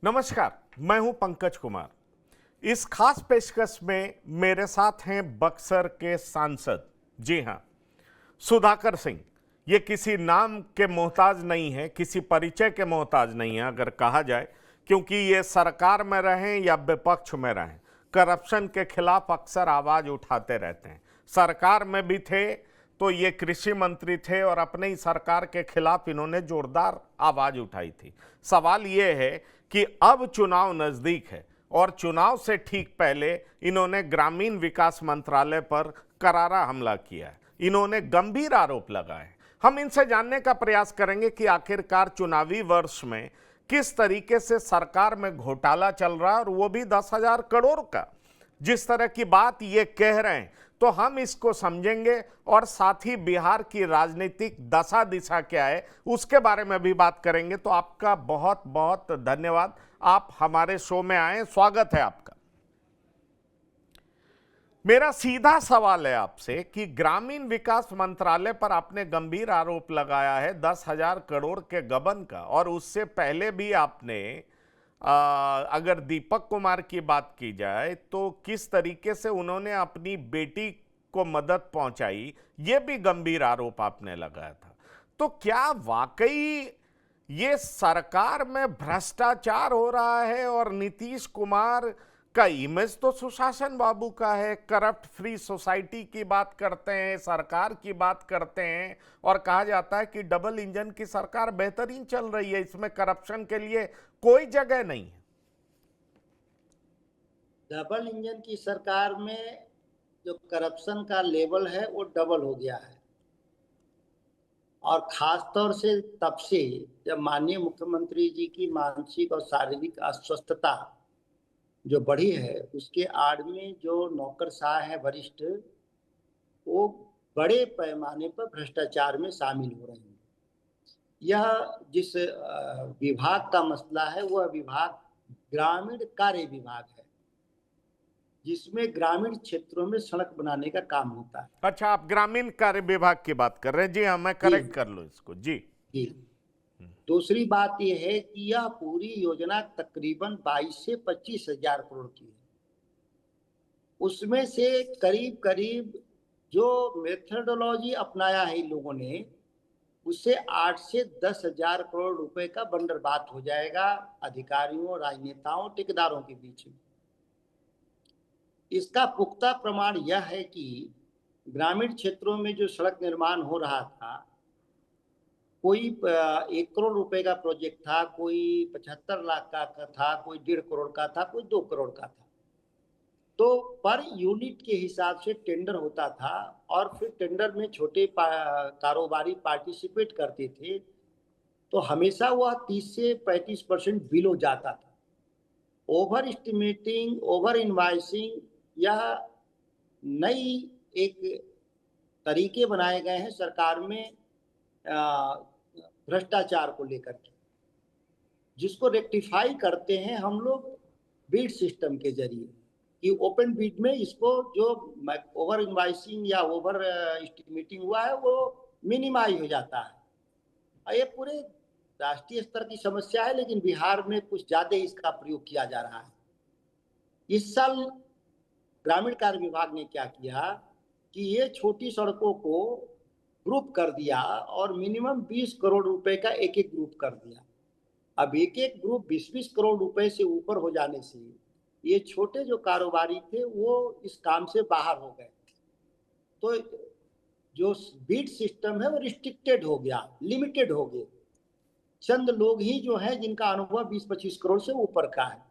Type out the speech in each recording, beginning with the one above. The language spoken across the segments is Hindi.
नमस्कार, मैं हूं पंकज कुमार। इस खास पेशकश में मेरे साथ हैं बक्सर के सांसद, जी हां, सुधाकर सिंह। ये किसी नाम के मोहताज नहीं है, किसी परिचय के मोहताज नहीं है अगर कहा जाए, क्योंकि ये सरकार में रहें या विपक्ष में रहें, करप्शन के खिलाफ अक्सर आवाज उठाते रहते हैं। सरकार में भी थे तो ये कृषि मंत्री थे और अपने ही सरकार के खिलाफ इन्होंने जोरदार आवाज उठाई थी। सवाल ये है कि अब चुनाव नजदीक है और चुनाव से ठीक पहले इन्होंने ग्रामीण विकास मंत्रालय पर करारा हमला किया है। इन्होंने गंभीर आरोप लगाए। हम इनसे जानने का प्रयास करेंगे कि आखिरकार चुनावी वर्ष में किस तरीके से सरकार में घोटाला चल रहा है, और वो भी 10,000 करोड़ का। जिस तरह की बात ये कह रहे हैं तो हम इसको समझेंगे और साथ ही बिहार की राजनीतिक दशा दिशा क्या है उसके बारे में भी बात करेंगे। तो आपका बहुत बहुत धन्यवाद, आप हमारे शो में आए, स्वागत है आपका। मेरा सीधा सवाल है आपसे कि ग्रामीण विकास मंत्रालय पर आपने गंभीर आरोप लगाया है 10,000 करोड़ के गबन का, और उससे पहले भी आपने अगर दीपक कुमार की बात की जाए तो किस तरीके से उन्होंने अपनी बेटी को मदद पहुंचाई, ये भी गंभीर आरोप आपने लगाया था। तो क्या वाकई ये सरकार में भ्रष्टाचार हो रहा है? और नीतीश कुमार का इमेज तो सुशासन बाबू का है, करप्ट फ्री सोसाइटी की बात करते हैं, सरकार की बात करते हैं, और कहा जाता है कि डबल इंजन की सरकार बेहतरीन चल रही है, इसमें करप्शन के लिए कोई जगह नहीं है। डबल इंजन की सरकार में जो करप्शन का लेवल है वो डबल हो गया है, और खास तौर से तब से जब माननीय मुख्यमंत्री जी की मानसिक और शारीरिक अस्वस्थता जो बढ़ी है, उसके आड़ में जो नौकरशाह है वरिष्ठ, वो बड़े पैमाने पर भ्रष्टाचार में शामिल हो रहे हैं। यह जिस विभाग का मसला है वह विभाग ग्रामीण कार्य विभाग है, जिसमें ग्रामीण क्षेत्रों में सड़क बनाने का काम होता है। अच्छा, आप ग्रामीण कार्य विभाग की बात कर रहे हैं? जी हाँ, मैं करेक्ट कर लूँ इसको। जी जी। दूसरी बात यह है कि यह पूरी योजना तकरीबन 22 से 25 हजार करोड़ की है। उसमें से करीब करीब जो मेथडोलॉजी अपनाया है इन लोगों ने, उससे 8 से 10 हजार करोड़ रुपए का बंदरबांट हो जाएगा अधिकारियों, राजनेताओं, ठेकेदारों के बीच में। इसका पुख्ता प्रमाण यह है कि ग्रामीण क्षेत्रों में जो सड़क निर्माण हो रहा था, कोई 1 करोड़ रुपए का प्रोजेक्ट था, कोई 75 लाख का था, कोई 1.5 करोड़ का था, कोई 2 करोड़ का था। तो पर यूनिट के हिसाब से टेंडर होता था, और फिर टेंडर में छोटे कारोबारी पार्टिसिपेट करते थे, तो हमेशा वह 30 से 35% बिलो जाता था। ओवर एस्टिमेटिंग, ओवर इनवाइसिंग, यह नई एक तरीके बनाए गए हैं सरकार में भ्रष्टाचार को लेकर के, जिसको रेक्टिफाई करते हैं हम लोग बीड सिस्टम के जरिए, कि ओपन बीड में इसको जो ओवर इनवाइसिंग या ओवर एस्टिमेटिंग हुआ है वो मिनिमाइज हो जाता है। और ये पूरे राष्ट्रीय स्तर की समस्या है, लेकिन बिहार में कुछ ज्यादा इसका प्रयोग किया जा रहा है। इस साल ग्रामीण कार्य विभाग ने क्या किया कि ये छोटी सड़कों को ग्रुप कर दिया और मिनिमम 20 करोड़ रुपए का एक एक ग्रुप कर दिया। अब एक एक ग्रुप 20-20 करोड़ रुपए से ऊपर हो जाने से ये छोटे जो कारोबारी थे वो इस काम से बाहर हो गए। तो जो बीड सिस्टम है वो रिस्ट्रिक्टेड हो गया, लिमिटेड हो गए। चंद लोग ही जो है जिनका अनुभव 20-25 करोड़ से ऊपर का है,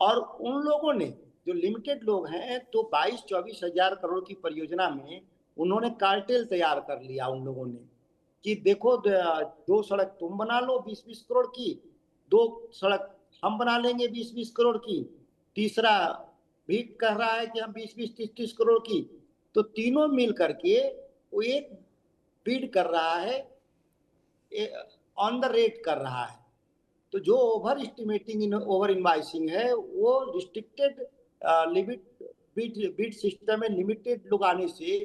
और उन लोगों ने जो लिमिटेड लोग हैं तो 22-24 हजार करोड़ की परियोजना में उन्होंने कार्टेल तैयार कर लिया उन लोगों ने, कि देखो 2 सड़क तुम बना लो 20-20 करोड़ की, 2 सड़क हम बना लेंगे 20-20 करोड़ की, तीसरा भी कह रहा है कि हम 20-20, 30-30 करोड़ की। तो तीनों मिल करके वो एक बीड कर रहा है, ऑन द रेट कर रहा है। तो जो ओवर एस्टिमेटिंग, ओवर इनवाइसिंग है, वो रिस्ट्रिक्टेड लिमिट बीड सिस्टम में लिमिटेड लोग आने से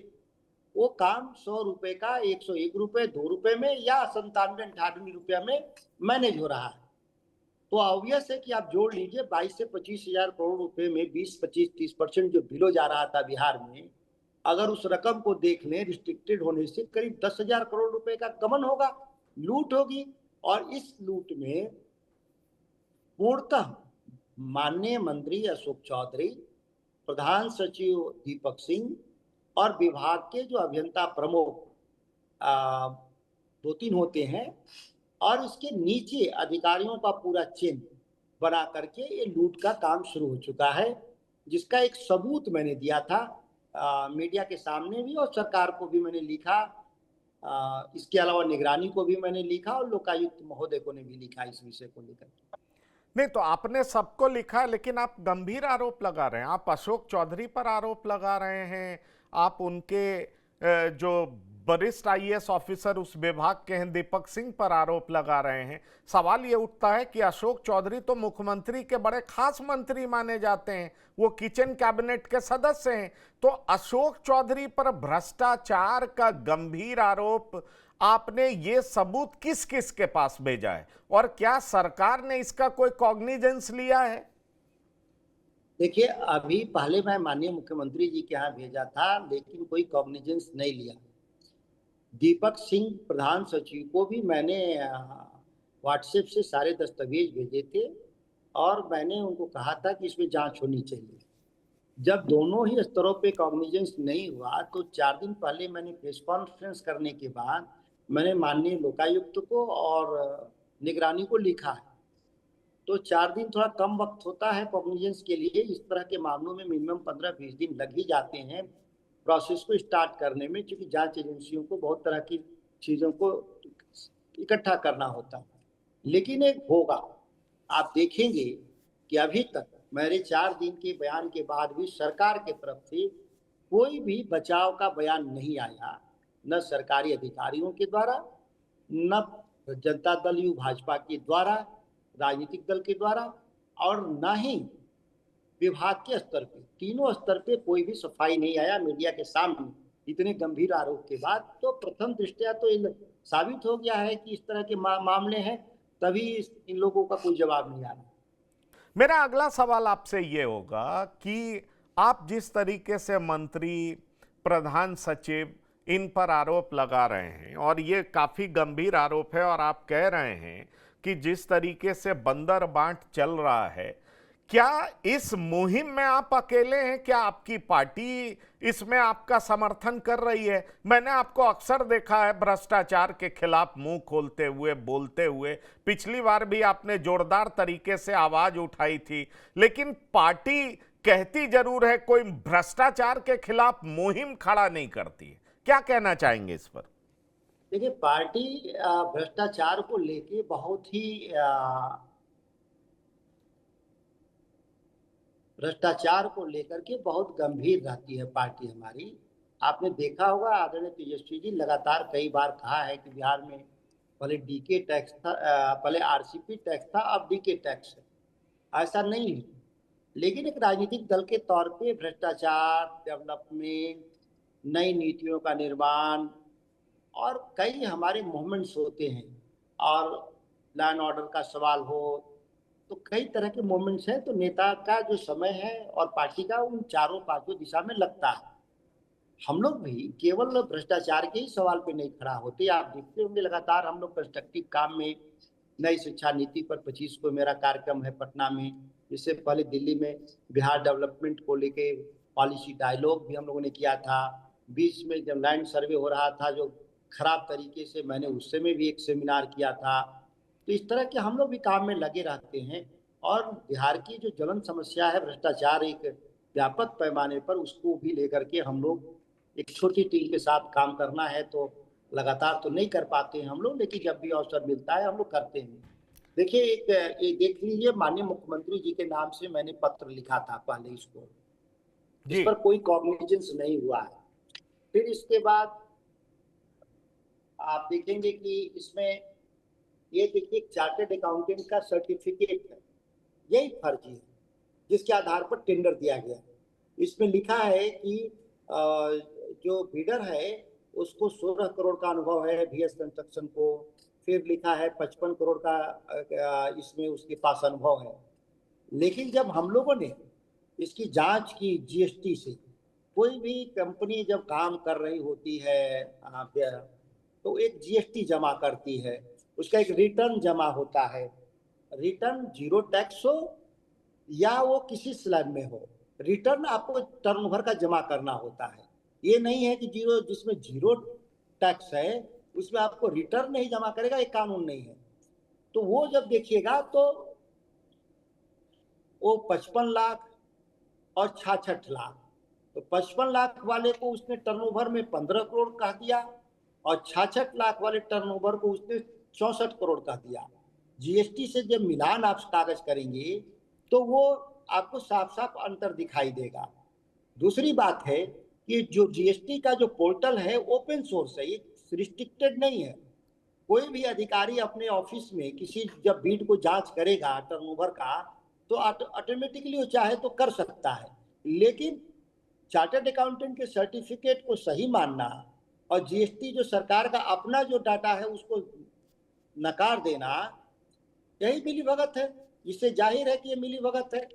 वो काम 100 रुपए का 101 रुपए, 2 रुपए में या 97-98 रुपया में मैनेज हो रहा है। तो ऑब्वियस है कि आप जोड़ लीजिए 22 से 25 हजार करोड़ रुपए में 20, 25, 30% जो बिलो जा रहा था बिहार में, अगर उस रकम को देख लें रिस्ट्रिक्टेड होने से करीब 10 हजार करोड़ रुपए का गबन होगा, लूट होगी। और इस लूट में पूर्णतः माननीय मंत्री अशोक चौधरी, प्रधान सचिव दीपक सिंह और विभाग के जो अभियंता प्रमुख 2-3 होते हैं, और इसके नीचे अधिकारियों का पूरा चेन बना करके ये लूट का काम शुरू हो चुका है, जिसका एक सबूत मैंने दिया था मीडिया के सामने भी, और सरकार को भी मैंने लिखा। इसके अलावा निगरानी को भी मैंने लिखा और लोकायुक्त महोदय को ने भी लिखा इस विषय को लेकर। नहीं तो आपने सबको लिखा है, लेकिन आप गंभीर आरोप लगा रहे हैं। आप अशोक चौधरी पर आरोप लगा रहे हैं, आप उनके जो वरिष्ठ आईएएस ऑफिसर उस विभाग के हैं दीपक सिंह पर आरोप लगा रहे हैं। सवाल ये उठता है कि अशोक चौधरी तो मुख्यमंत्री के बड़े खास मंत्री माने जाते हैं, वो किचन कैबिनेट के सदस्य हैं, तो अशोक चौधरी पर भ्रष्टाचार का गंभीर आरोप आपने ये सबूत किस किस के पास भेजा है, और क्या सरकार ने इसका कोई कॉग्निजेंस लिया है? देखिए, अभी पहले मैं माननीय मुख्यमंत्री जी के यहाँ भेजा था, लेकिन कोई कॉग्निजेंस नहीं लिया। दीपक सिंह प्रधान सचिव को भी मैंने व्हाट्सएप से सारे दस्तावेज भेजे थे, और मैंने उनको कहा था कि इसमें जांच होनी चाहिए। जब दोनों ही स्तरों पे कॉग्निजेंस नहीं हुआ, तो 4 दिन पहले मैंने प्रेस कॉन्फ्रेंस करने के बाद मैंने माननीय लोकायुक्त को और निगरानी को लिखा है। तो 4 दिन थोड़ा कम वक्त होता है कॉग्निजेंस के लिए। इस तरह के मामलों में मिनिमम 15-20 दिन लग ही जाते हैं प्रोसेस को स्टार्ट करने में, क्योंकि जांच एजेंसियों को बहुत तरह की चीज़ों को इकट्ठा करना होता है। लेकिन एक होगा, आप देखेंगे कि अभी तक मेरे 4 दिन के बयान के बाद भी सरकार के तरफ से कोई भी बचाव का बयान नहीं आया, न सरकारी अधिकारियों के द्वारा, न जनता दल यू भाजपा के द्वारा, राजनीतिक दल के द्वारा, और न ही विभाग के स्तर पे। तीनों स्तर पे कोई भी सफाई नहीं आया मीडिया के सामने इतने गंभीर आरोप के बाद। तो प्रथम दृष्टया तो साबित हो गया है कि इस तरह के मामले हैं, तभी इन लोगों का कोई जवाब नहीं आ रहा। मेरा अगला सवाल आपसे ये होगा कि आप जिस तरीके से मंत्री, प्रधान सचिव इन पर आरोप लगा रहे हैं, और ये काफी गंभीर आरोप है, और आप कह रहे हैं कि जिस तरीके से बंदर बांट चल रहा है, क्या इस मुहिम में आप अकेले हैं? क्या आपकी पार्टी इसमें आपका समर्थन कर रही है? मैंने आपको अक्सर देखा है भ्रष्टाचार के खिलाफ मुंह खोलते हुए, बोलते हुए। पिछली बार भी आपने जोरदार तरीके से आवाज उठाई थी, लेकिन पार्टी कहती जरूर है कोई भ्रष्टाचार के खिलाफ मुहिम खड़ा नहीं करती है। क्या कहना चाहेंगे इस पर? देखिए, पार्टी भ्रष्टाचार को लेके बहुत ही भ्रष्टाचार को लेकर के बहुत गंभीर रहती है पार्टी हमारी। आपने देखा होगा, आदरणीय तेजस्वी जी लगातार कई बार कहा है कि बिहार में पहले डीके टैक्स था, पहले आरसीपी टैक्स था, अब डीके टैक्स है। ऐसा नहीं है, लेकिन एक राजनीतिक दल के तौर पे भ्रष्टाचार, डेवलपमेंट, नई नीतियों का निर्माण, और कई हमारे मूवमेंट्स होते हैं, और लैंड ऑर्डर का सवाल हो, तो कई तरह के मूवमेंट्स हैं। तो नेता का जो समय है और पार्टी का उन चारों पांचों दिशा में लगता है। हम लोग भी केवल भ्रष्टाचार के ही सवाल पे नहीं खड़ा होते। आप देखते होंगे लगातार हम लोग कंस्ट्रक्टिव काम में, नई शिक्षा नीति पर 25 को मेरा कार्यक्रम है पटना में। इससे पहले दिल्ली में बिहार डेवलपमेंट को लेके पॉलिसी डायलॉग भी हम लोगों ने किया था। बीच में जब लैंड सर्वे हो रहा था जो खराब तरीके से, मैंने उस समय भी एक सेमिनार किया था। तो इस तरह के हम लोग भी काम में लगे रहते हैं, और बिहार की जो ज्वलंत समस्या है भ्रष्टाचार एक व्यापक पैमाने पर, उसको भी लेकर के हम लोग एक छोटी टीम के साथ काम करना है। तो लगातार तो नहीं कर पाते हैं हम लोग, लेकिन जब भी अवसर मिलता है हम लोग करते हैं। देखिए, ये देख लीजिए, माननीय मुख्यमंत्री जी के नाम से मैंने पत्र लिखा था पहले, इसको इस पर कोई कॉग्निजेंस नहीं हुआ है। फिर इसके बाद आप देखेंगे कि इसमें ये देखिए चार्टर्ड अकाउंटेंट का सर्टिफिकेट है, यही फर्जी है जिसके आधार पर टेंडर दिया गया। इसमें लिखा है कि जो बिडर है उसको 16 करोड़ का अनुभव है VS कंस्ट्रक्शन को। फिर लिखा है 55 करोड़ का इसमें उसके पास अनुभव है। लेकिन जब हम लोगों ने इसकी जांच की जीएसटी से, कोई भी कंपनी जब काम कर रही होती है तो एक जीएसटी जमा करती है, उसका एक रिटर्न जमा होता है। रिटर्न जीरो टैक्स हो या वो किसी स्लैब में हो, रिटर्न आपको टर्नओवर का जमा करना होता है। ये नहीं है कि जीरो, जिसमें जीरो टैक्स है उसमें आपको रिटर्न नहीं जमा करेगा, ये कानून नहीं है। तो वो जब देखिएगा तो वो 55 लाख और 66 लाख, तो 55 लाख वाले को उसने टर्नओवर में 15 करोड़ कह दिया और 66 लाख वाले टर्नओवर को उसने 64 करोड़ कह दिया। जीएसटी से जब मिलान आप कागज करेंगे तो वो आपको साफ साफ अंतर दिखाई देगा। दूसरी बात है कि जो जीएसटी का जो पोर्टल है ओपन सोर्स है, ये रिस्ट्रिक्टेड नहीं है। कोई भी अधिकारी अपने ऑफिस में किसी जब बीट को जांच करेगा टर्नओवर का तो ऑटोमेटिकली वो चाहे तो कर सकता है। लेकिन चार्टर्ड अकाउंटेंट के सर्टिफिकेट को सही मानना और जीएसटी जो सरकार का अपना जो डाटा है उसको नकार देना, यही मिलीभगत है। इससे जाहिर है कि ये मिलीभगत है।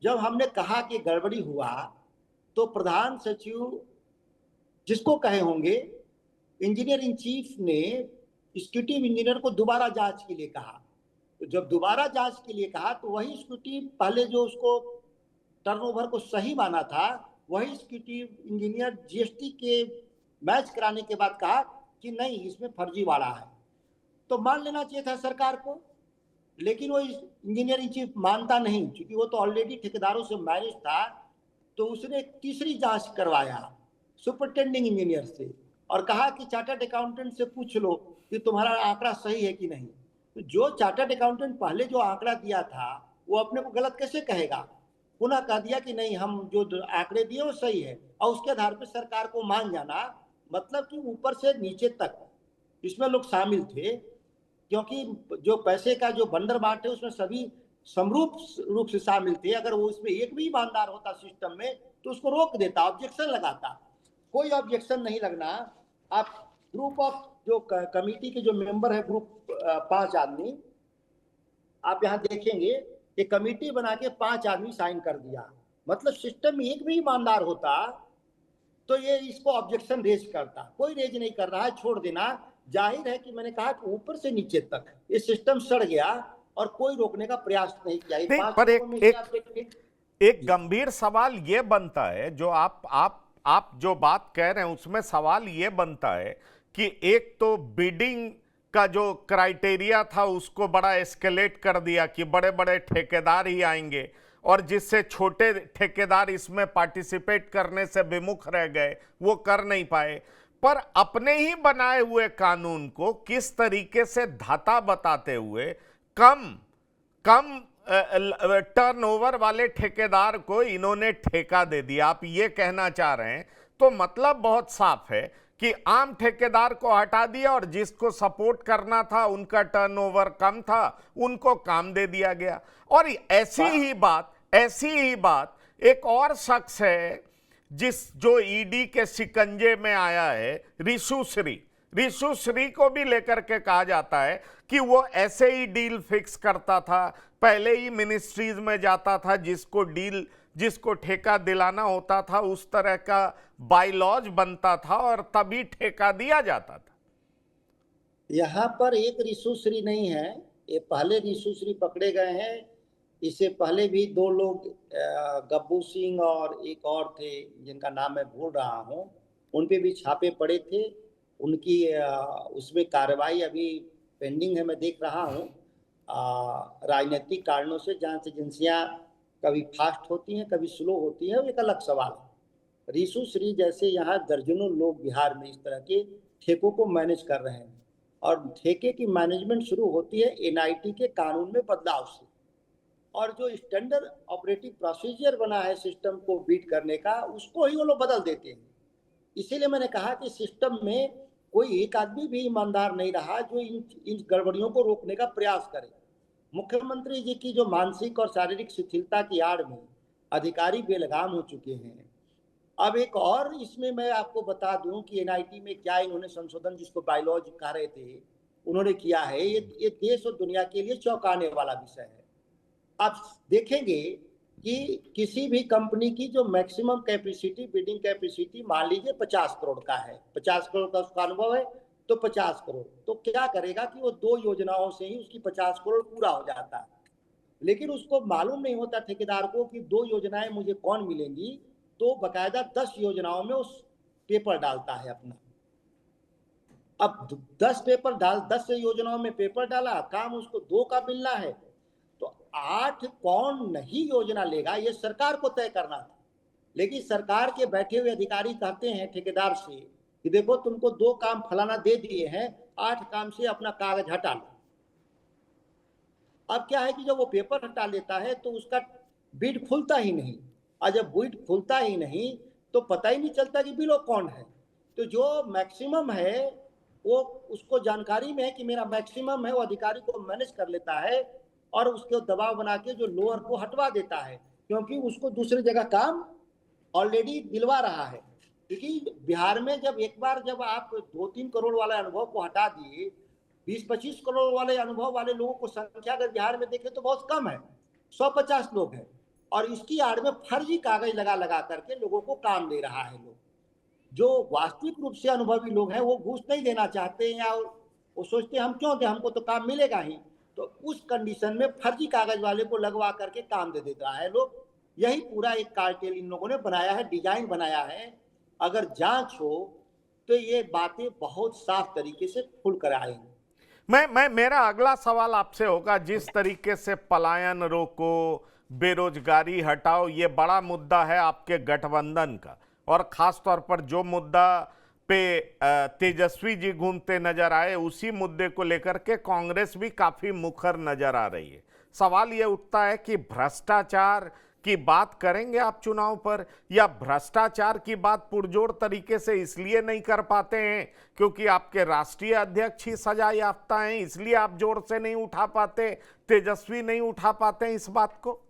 जब हमने कहा कि गड़बड़ी हुआ तो प्रधान सचिव जिसको कहे होंगे, इंजीनियर इन चीफ ने एग्जीक्यूटिव इंजीनियर को दोबारा जांच के लिए कहा। तो जब दोबारा जांच के लिए कहा तो वही एग्जीक्यूटिव पहले जो उसको टर्नओवर को सही माना था, वही एग्जीक्यूटिव इंजीनियर जीएसटी के मैच कराने के बाद कहा कि नहीं इसमें फर्जीवाड़ा है। तो मान लेना चाहिए था सरकार को, लेकिन वो इंजीनियर इन चीफ मानता नहीं, क्योंकि वो तो ऑलरेडी ठेकेदारों से मैनेज था। तो उसने एक तीसरी जांच करवाया सुपरिटेंडिंग इंजीनियर से और कहा कि चार्टर्ड अकाउंटेंट से पूछ लो कि तुम्हारा आंकड़ा सही है कि नहीं। तो जो चार्टर्ड अकाउंटेंट पहले जो आंकड़ा दिया था वो अपने को गलत कैसे कहेगा। पुनः कह दिया कि नहीं हम जो आंकड़े दिए वो सही है, और उसके आधार पर सरकार को मान जाना। मतलब कि ऊपर से नीचे तक इसमें लोग शामिल थे, क्योंकि जो पैसे का जो बंदर बाट है उसमें सभी समरूप रूप से शामिल थे। अगर वो इसमें एक भी ईमानदार होता सिस्टम में तो उसको रोक देता, ऑब्जेक्शन लगाता। कोई ऑब्जेक्शन नहीं लगना। आप ग्रुप ऑफ जो कमेटी के जो मेंबर है, ग्रुप 5 आदमी, आप यहाँ देखेंगे कि कमेटी बना के 5 आदमी साइन कर दिया। मतलब सिस्टम में एक भी ईमानदार होता तो ये इसको ऑब्जेक्शन रेज करता। कोई रेज नहीं कर रहा है, छोड़ देना। जाहिर है कि मैंने कहा कि ऊपर से नीचे तक ये सिस्टम सड़ गया और कोई रोकने का प्रयास नहीं किया। नहीं, 5 पर लोगों में से आप देखिए, एक गंभीर सवाल यह बनता है, जो आप जो बात कह रहे हैं उसमें सवाल यह बनता है कि एक तो बिडिंग का जो क्राइटेरिया था उसको बड़ा एस्केलेट कर दिया कि बड़े बड़े ठेकेदार ही आएंगे, और जिससे छोटे ठेकेदार इसमें पार्टिसिपेट करने से विमुख रह गए, वो कर नहीं पाए। पर अपने ही बनाए हुए कानून को किस तरीके से धाता बताते हुए कम कम टर्नओवर वाले ठेकेदार को इन्होंने ठेका दे दिया, आप ये कहना चाह रहे हैं। तो मतलब बहुत साफ है कि आम ठेकेदार को हटा दिया और जिसको सपोर्ट करना था, उनका टर्नओवर कम था, उनको काम दे दिया गया। और ऐसी ही बात एक और शख्स है जो ईडी के शिकंजे में आया है, रिशु श्री को भी लेकर के कहा जाता है कि वो ऐसे ही डील फिक्स करता था, पहले ही मिनिस्ट्रीज में जाता था, जिसको ठेका दिलाना होता था उस तरह का बायलॉज बनता था और तभी ठेका दिया जाता था। यहाँ पर एक रिशु श्री नहीं है, ये पहले रिशु श्री पकड़े गए हैं। इससे पहले भी 2 लोग गब्बू सिंह और एक और थे जिनका नाम मैं भूल रहा हूँ, उन पे भी छापे पड़े थे। उनकी उसमें कार्रवाई अभी पेंडिंग है, मैं देख रहा हूँ। राजनीतिक कारणों से जांच एजेंसियां कभी फास्ट होती हैं, कभी स्लो होती है, वो एक अलग सवाल है। रिशु श्री जैसे यहाँ दर्जनों लोग बिहार में इस तरह के ठेकों को मैनेज कर रहे हैं, और ठेके की मैनेजमेंट शुरू होती है एनआईटी के कानून में बदलाव से। और जो स्टैंडर्ड ऑपरेटिव प्रोसीजर बना है सिस्टम को बीट करने का, उसको ही वो लोग बदल देते हैं। इसीलिए मैंने कहा कि सिस्टम में कोई एक आदमी भी ईमानदार नहीं रहा जो इन गड़बड़ियों को रोकने का प्रयास करे। मुख्यमंत्री जी की जो मानसिक और शारीरिक शिथिलता की आड़ में अधिकारी बेलगाम हो चुके हैं। अब एक और इसमें मैं आपको बता दूं कि एनआईटी में क्या इन्होंने संशोधन, जिसको बायलॉज कह रहे थे, उन्होंने किया है, ये देश और दुनिया के लिए चौंकाने वाला विषय है। आप देखेंगे कि किसी भी कंपनी की जो मैक्सिमम कैपेसिटी, बिडिंग कैपेसिटी मान लीजिए 50 करोड़ का है, 50 करोड़ का उसका अनुभव है, तो 50 करोड़, तो क्या करेगा कि वो 2 योजनाओं से ही उसकी 50 करोड़ पूरा हो जाता है। लेकिन उसको मालूम नहीं होता ठेकेदार को कि 2 योजनाएं मुझे कौन मिलेंगी, तो बकायदा 10 योजनाओं में उस पेपर डालता है अपना। अब 10 योजनाओं में पेपर डाला, काम उसको 2 का मिलना है, तो 8 कौन नहीं योजना लेगा ये सरकार को तय करना था। लेकिन सरकार के बैठे हुए अधिकारी कहते हैं ठेकेदार से कि देखो तुमको 2 काम फलाना दे दिए हैं, 8 काम से अपना कागज हटा लो। अब क्या है कि जब वो पेपर हटा लेता है तो उसका बिड खुलता ही नहीं, और जब बिड खुलता ही नहीं तो पता ही नहीं चलता कि बिलो कौन है। तो जो मैक्सिमम है वो उसको जानकारी में है कि मेरा मैक्सिमम है, वो अधिकारी को मैनेज कर लेता है और उसके दबाव बना के जो लोअर को हटवा देता है, क्योंकि उसको दूसरी जगह काम ऑलरेडी दिलवा रहा है। क्योंकि बिहार में जब एक बार जब आप 2-3 करोड़ वाले अनुभव को हटा दिए, 20-25 करोड़ वाले अनुभव वाले लोगों को संख्या अगर बिहार में देखें तो बहुत कम है, 150 लोग हैं, और इसकी आड़ में फर्जी कागज लगा लगा करके लोगों को काम दे रहा है। लोग जो वास्तविक रूप से अनुभवी लोग हैं वो घूस नहीं देना चाहते हैं, या वो सोचते हैं हम क्यों दें, हमको तो काम मिलेगा ही। तो उस कंडीशन में फर्जी कागज वाले को लगवा करके काम दे देता है लोग। यही पूरा एक कार्टेल इन लोगों ने बनाया है, डिजाइन बनाया है। अगर जांच हो तो ये बातें बहुत साफ तरीके से खुल कर आएंगी। मैं मेरा अगला सवाल आपसे होगा, जिस तरीके से पलायन रोको, बेरोजगारी हटाओ, ये बड़ा मुद्दा है आपके गठबंधन का, और खास तौर पर जो मुद्दा पे तेजस्वी जी घूमते नजर आए, उसी मुद्दे को लेकर के कांग्रेस भी काफी मुखर नजर आ रही है। सवाल ये उठता है कि भ्रष्टाचार की बात करेंगे आप चुनाव पर, या भ्रष्टाचार की बात पुरजोर तरीके से इसलिए नहीं कर पाते हैं क्योंकि आपके राष्ट्रीय अध्यक्ष ही सजा याफ्ता हैं, इसलिए आप जोर से नहीं उठा पाते, तेजस्वी नहीं उठा पाते हैं इस बात को?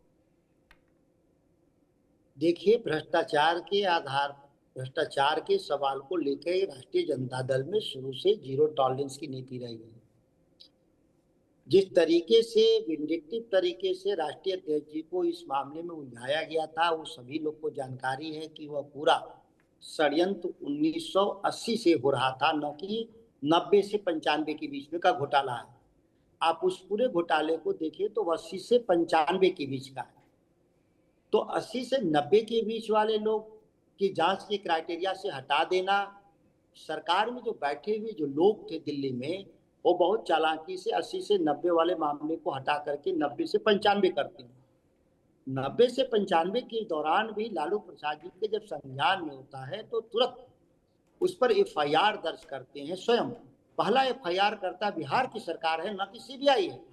देखिए, भ्रष्टाचार के सवाल को लेकर राष्ट्रीय जनता दल में शुरू से जीरो टॉलरेंस की नीति रही है। जिस तरीके से विंडिक्टिव तरीके से राष्ट्रीय अध्यक्ष जी को इस मामले में उलझाया गया था, वो सभी लोग को जानकारी है कि वह पूरा षड्यंत्र 1980 से हो रहा था, न कि 90 से 95 के बीच में का घोटाला है। आप उस पूरे घोटाले को देखिए तो 80 से 95 के बीच का है। तो 80 से 90 के बीच वाले लोग की जांच के क्राइटेरिया से हटा देना, सरकार में जो बैठे हुए जो लोग थे दिल्ली में, वो बहुत चालाकी से 80 से 90 वाले मामले को हटा करके 90 से 95 करते हैं। 90 से 95 के दौरान भी लालू प्रसाद जी के जब संज्ञान में होता है तो तुरंत उस पर एफआईआर दर्ज करते हैं। स्वयं पहला एफआईआर करता बिहार की सरकार है, न कि सीबीआई है।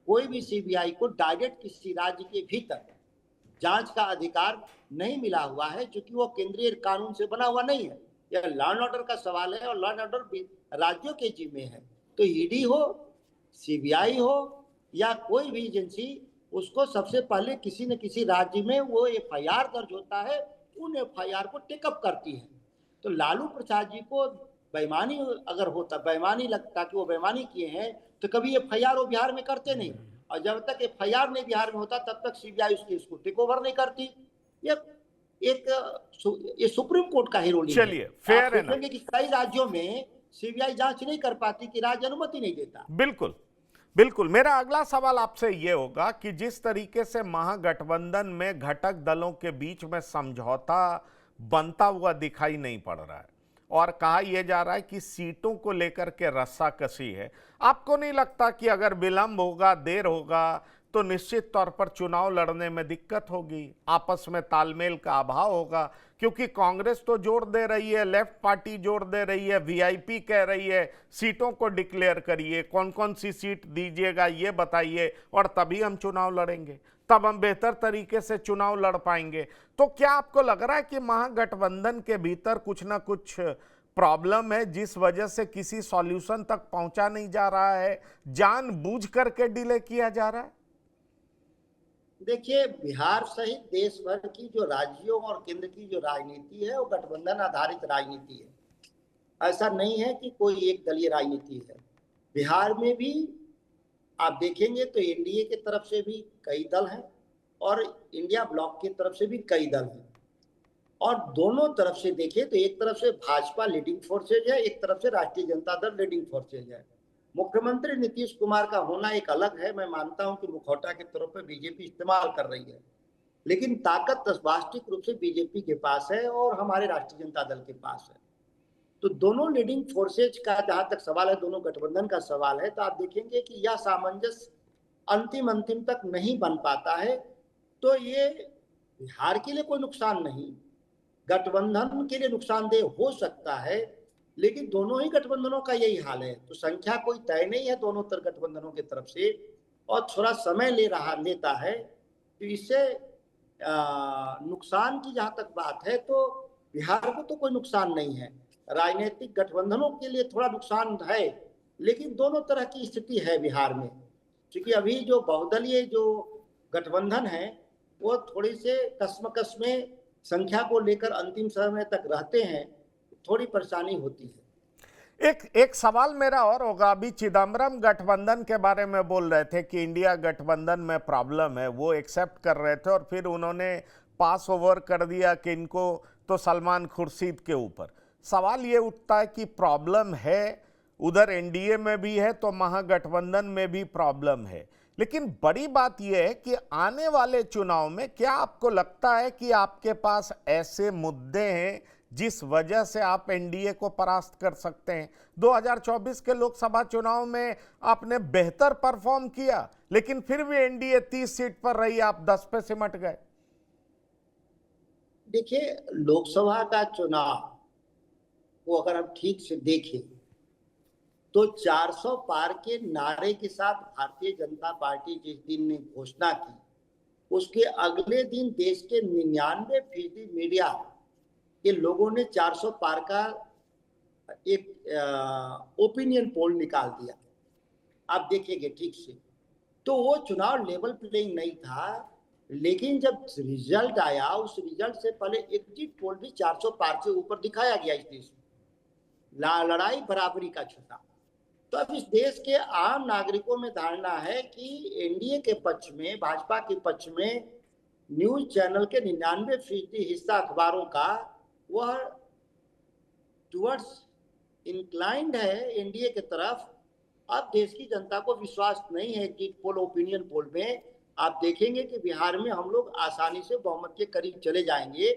कोई भी सीबीआई को डायरेक्ट किसी राज्य के भीतर जांच का अधिकार नहीं मिला हुआ है, क्योंकि वो केंद्रीय कानून से बना हुआ नहीं है। यह लॉ एंड ऑर्डर का सवाल है, और लॉ एंड ऑर्डर राज्यों के जिम्मे है। तो ईडी हो, सीबीआई हो, या कोई भी एजेंसी, उसको सबसे पहले किसी न किसी राज्य में वो एफआईआर दर्ज होता है, उन एफआईआर को टेकअप करती है। तो लालू प्रसाद जी को बेईमानी अगर होता, बेईमानी लगता कि वो बेईमानी किए हैं, तो कभी एफआईआर वो बिहार में करते नहीं, और जब तक एफआईआर नहीं बिहार में होता तब तक सीबीआई उसको टेक ओवर नहीं करती। ये सुप्रीम कोर्ट का ही रोलिंग है। चलिए, फेयर है ना कि कई राज्यों में सीबीआई जांच नहीं कर पाती कि राज्य अनुमति नहीं देता। बिल्कुल बिल्कुल। मेरा अगला सवाल आपसे यह होगा कि जिस तरीके से महागठबंधन में घटक दलों के बीच में समझौता बनता हुआ दिखाई नहीं पड़ रहा है, और कहा यह जा रहा है कि सीटों को लेकर के रस्साकसी है, आपको नहीं लगता कि अगर विलंब होगा, देर होगा, तो निश्चित तौर पर चुनाव लड़ने में दिक्कत होगी, आपस में तालमेल का अभाव होगा? क्योंकि कांग्रेस तो जोर दे रही है, लेफ्ट पार्टी जोर दे रही है, वीआईपी कह रही है सीटों को डिक्लेयर करिए, कौन कौन सी सीट दीजिएगा ये बताइए, और तभी हम चुनाव लड़ेंगे, तब हम बेहतर तरीके से चुनाव लड़ पाएंगे। तो क्या आपको लग रहा है कि महागठबंधन के भीतर कुछ ना कुछ प्रॉब्लम है, जिस वजह से किसी सॉल्यूशन तक पहुंचा नहीं जा रहा है, जानबूझ करके डिले किया जा रहा है? देखिए, बिहार सहित देश भर की जो राज्यों और केंद्र की जो राजनीति है वो गठबंधन आधारित राजनीति है। ऐसा नहीं है कि कोई एक दलीय राजनीति है। बिहार में भी आप देखेंगे तो एनडीए की तरफ से भी कई दल हैं और इंडिया ब्लॉक की तरफ से भी कई दल हैं, और दोनों तरफ से देखें तो एक तरफ से भाजपा लीडिंग फोर्सेज है, एक तरफ से राष्ट्रीय जनता दल लीडिंग फोर्सेज है। मुख्यमंत्री नीतीश कुमार का होना एक अलग है, मैं मानता हूं कि मुखौटा के तौर पर बीजेपी इस्तेमाल कर रही है, लेकिन ताकत वास्तविक रूप से बीजेपी के पास है और हमारे राष्ट्रीय जनता दल के पास है। तो दोनों लीडिंग फोर्सेज का जहां तक सवाल है, दोनों गठबंधन का सवाल है, तो आप देखेंगे कि यह सामंजस्य अंतिम तक नहीं बन पाता है। तो ये बिहार के लिए कोई नुकसान नहीं, गठबंधन के लिए नुकसानदेह हो सकता है, लेकिन दोनों ही गठबंधनों का यही हाल है। तो संख्या कोई तय नहीं है दोनों तरफ गठबंधनों की तरफ से, और थोड़ा समय लेता है। तो इससे नुकसान की जहां तक बात है तो बिहार को तो कोई नुकसान नहीं है, राजनीतिक गठबंधनों के लिए थोड़ा नुकसान है, लेकिन दोनों तरह की स्थिति है बिहार में, क्योंकि अभी जो बहुदलीय जो गठबंधन है वो थोड़ी से कश्मकश में संख्या को लेकर अंतिम समय तक रहते हैं, थोड़ी परेशानी होती है। एक सवाल मेरा और होगा, अभी चिदम्बरम गठबंधन के बारे में बोल रहे थे कि इंडिया गठबंधन में प्रॉब्लम है, वो एक्सेप्ट कर रहे थे और फिर उन्होंने पास ओवर कर दिया कि इनको तो सलमान खुर्शीद के ऊपर। सवाल ये उठता है कि प्रॉब्लम है उधर एनडीए में भी है तो महागठबंधन में भी प्रॉब्लम है, लेकिन बड़ी बात यह है कि आने वाले चुनाव में क्या आपको लगता है कि आपके पास ऐसे मुद्दे हैं जिस वजह से आप एनडीए को परास्त कर सकते हैं? 2024 के लोकसभा चुनाव में आपने बेहतर परफॉर्म किया, लेकिन फिर भी एनडीए 30 सीट पर रही, आप 10 पे सिमट गए। देखिए, लोकसभा का चुनाव को अगर हम ठीक से देखें तो 400 पार के नारे के साथ भारतीय जनता पार्टी जिस दिन ने घोषणा की, उसके अगले दिन देश के 99% मीडिया के लोगों ने 400 पार का एक ओपिनियन पोल निकाल दिया। आप देखेंगे ठीक से, तो वो चुनाव लेवल प्लेइंग नहीं था, लेकिन जब रिजल्ट आया उस रिजल्ट से पहले एग्जिट पोल भी 400 पार से ऊपर दिखाया गया इस देश में, लड़ाई बराबरी का छूटा। तो अब इस देश के आम नागरिकों में धारणा है कि एनडीए के पक्ष में, भाजपा के पक्ष में न्यूज चैनल के 99% हिस्सा अखबारों का वह टुवर्ड्स इंक्लाइंड है एनडीए की तरफ। अब देश की जनता को विश्वास नहीं है कि पोल ओपिनियन पोल में। आप देखेंगे कि बिहार में हम लोग आसानी से बहुमत के करीब चले जाएंगे,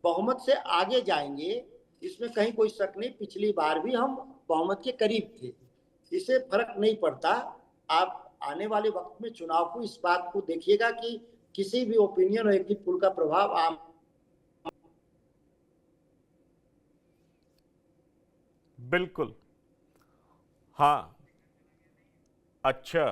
बहुमत से आगे जाएंगे, इसमें कहीं कोई शक नहीं। पिछली बार भी हम बहुमत के करीब थे, इससे फर्क नहीं पड़ता। आप आने वाले वक्त में चुनाव को इस बात को देखिएगा कि किसी भी ओपिनियन और एग्जिट पोल का प्रभाव आम। बिल्कुल, हाँ। अच्छा,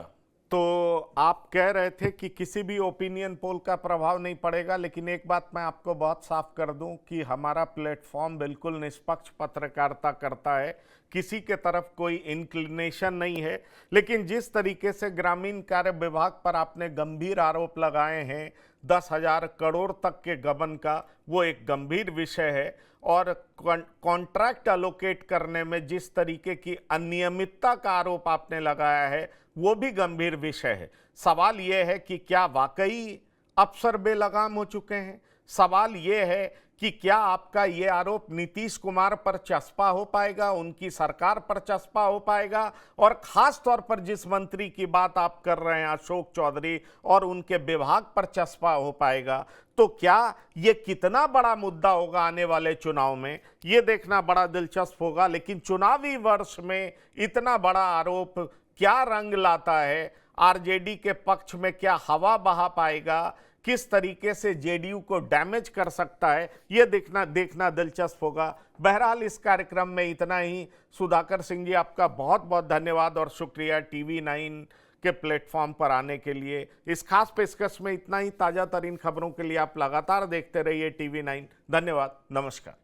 तो आप कह रहे थे कि किसी भी ओपिनियन पोल का प्रभाव नहीं पड़ेगा, लेकिन एक बात मैं आपको बहुत साफ कर दूं कि हमारा प्लेटफॉर्म बिल्कुल निष्पक्ष पत्रकारिता करता है, किसी के तरफ कोई इंक्लिनेशन नहीं है। लेकिन जिस तरीके से ग्रामीण कार्य विभाग पर आपने गंभीर आरोप लगाए हैं 10,000 करोड़ तक के गबन का, वो एक गंभीर विषय है, और कॉन्ट्रैक्ट अलोकेट करने में जिस तरीके की अनियमितता का आरोप आपने लगाया है वो भी गंभीर विषय है। सवाल यह है कि क्या वाकई अफसर बेलगाम हो चुके हैं? सवाल यह है कि क्या आपका ये आरोप नीतीश कुमार पर चस्पा हो पाएगा, उनकी सरकार पर चस्पा हो पाएगा? और खास तौर पर जिस मंत्री की बात आप कर रहे हैं अशोक चौधरी, और उनके विभाग पर चस्पा हो पाएगा? तो क्या ये कितना बड़ा मुद्दा होगा आने वाले चुनाव में, ये देखना बड़ा दिलचस्प होगा। लेकिन चुनावी वर्ष में इतना बड़ा आरोप क्या रंग लाता है, आरजेडी के पक्ष में क्या हवा बहा पाएगा, किस तरीके से जेडीयू को डैमेज कर सकता है, ये देखना दिलचस्प होगा। बहरहाल इस कार्यक्रम में इतना ही। सुधाकर सिंह जी, आपका बहुत बहुत धन्यवाद और शुक्रिया टीवी 9 के प्लेटफॉर्म पर आने के लिए। इस खास पेशकश में इतना ही। ताज़ा तरीन खबरों के लिए आप लगातार देखते रहिए टीवी 9। धन्यवाद, नमस्कार।